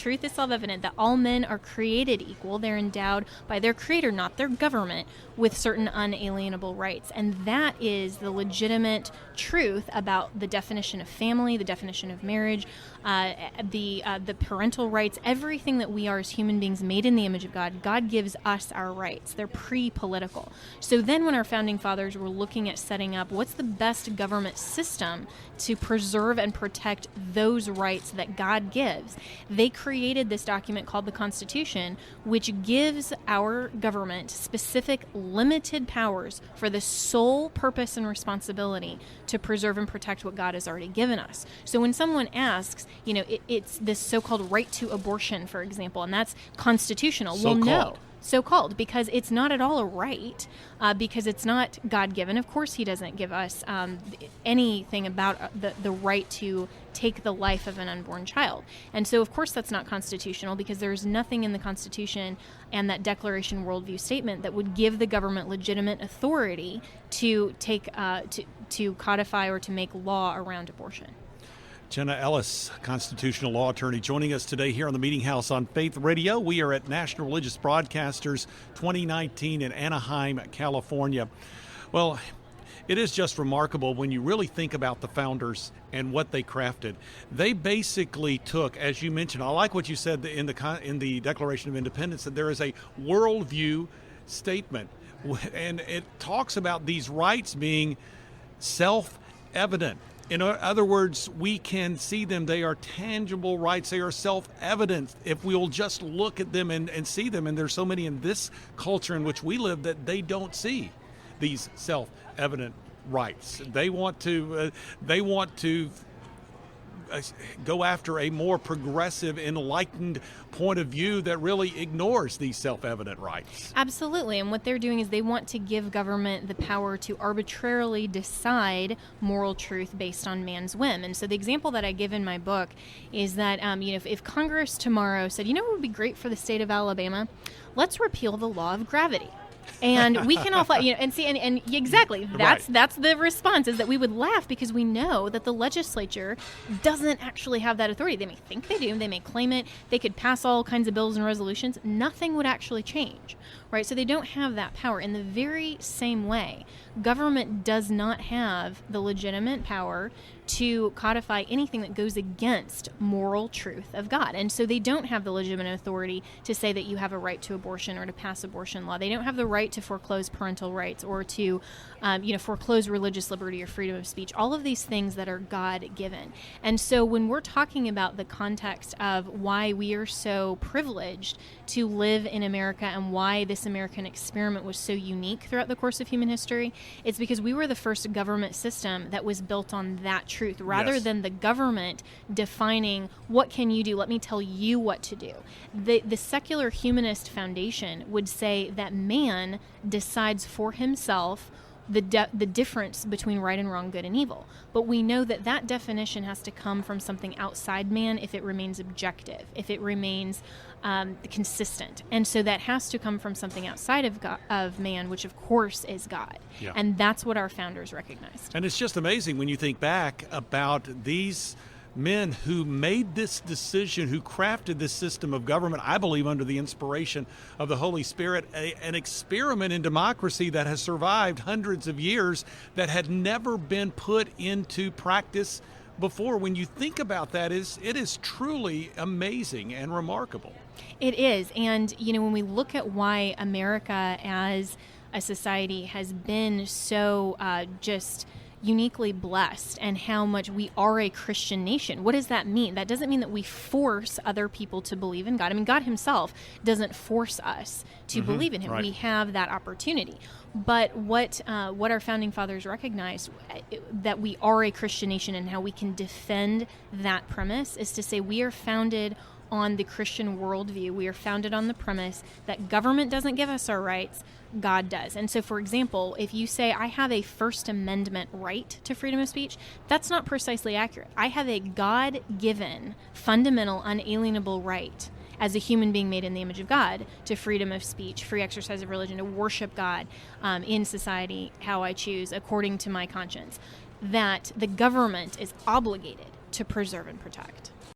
truth is self-evident that all men are created equal. They're endowed by their creator, not their government, with certain unalienable rights. And that is the legitimate truth about the definition of family, the definition of marriage, the parental rights, everything that we are as human beings made in the image of God. God gives us our rights. They're pre-political. So then when our founding fathers were looking at setting up what's the best government system to preserve and protect those rights that God gives, they created this document called the Constitution, which gives our government specific limited powers for the sole purpose and responsibility to preserve and protect what God has already given us. So when someone asks, it's this so-called right to abortion, for example, and that's constitutional. Well, no. So-called, because it's not at all a right, because it's not God-given. Of course, he doesn't give us anything about the right to take the life of an unborn child. And so, of course, that's not constitutional, because there's nothing in the Constitution and that Declaration Worldview Statement that would give the government legitimate authority to take to codify or to make law around abortion. Jenna Ellis, constitutional law attorney, joining us today here on the Meeting House on Faith Radio. We are at National Religious Broadcasters 2019 in Anaheim, California. Well, it is just remarkable when you really think about the founders and what they crafted. They basically took, as you mentioned, I like what you said in the Declaration of Independence, that there is a worldview statement, and it talks about these rights being self-evident. In other words, we can see them. They are tangible rights. They are self-evident if we'll just look at them and see them. And there's so many in this culture in which we live that they don't see these self-evident rights. They want to go after a more progressive, enlightened point of view that really ignores these self-evident rights. Absolutely. And what they're doing is they want to give government the power to arbitrarily decide moral truth based on man's whim. And so the example that I give in my book is that, if Congress tomorrow said, what would be great for the state of Alabama? Let's repeal the law of gravity. And we can all fly, and see, and exactly, that's the response, is that we would laugh because we know that the legislature doesn't actually have that authority. They may think they do, they may claim it, they could pass all kinds of bills and resolutions, nothing would actually change, right? So they don't have that power. In the very same way, government does not have the legitimate power to codify anything that goes against moral truth of God. And so they don't have the legitimate authority to say that you have a right to abortion or to pass abortion law. They don't have the right to foreclose parental rights or to foreclose religious liberty or freedom of speech, all of these things that are God-given. And so when we're talking about the context of why we are so privileged to live in America and why this American experiment was so unique throughout the course of human history, it's because we were the first government system that was built on that truth, rather than the government defining what can you do, let me tell you what to do. The secular humanist foundation would say that man decides for himself the difference between right and wrong, good and evil. But we know that definition has to come from something outside man if it remains objective, if it remains consistent. And so that has to come from something outside of God, of man, which of course is God. Yeah. And that's what our founders recognized. And it's just amazing when you think back about these men who made this decision, who crafted this system of government, I believe under the inspiration of the Holy Spirit, an experiment in democracy that has survived hundreds of years, that had never been put into practice before. When you think about that, it is truly amazing and remarkable. It is. And, when we look at why America as a society has been so just uniquely blessed and how much we are a Christian nation. What does that mean? That doesn't mean that we force other people to believe in God. I mean, God himself doesn't force us to believe in him. Right. We have that opportunity. But what our founding fathers recognized, that we are a Christian nation, and how we can defend that premise is to say we are founded on the Christian worldview. We are founded on the premise that government doesn't give us our rights, God does. And so, for example, if you say, I have a First Amendment right to freedom of speech, that's not precisely accurate. I have a God-given, fundamental, unalienable right as a human being made in the image of God to freedom of speech, free exercise of religion, to worship God in society how I choose, according to my conscience, that the government is obligated to preserve and protect.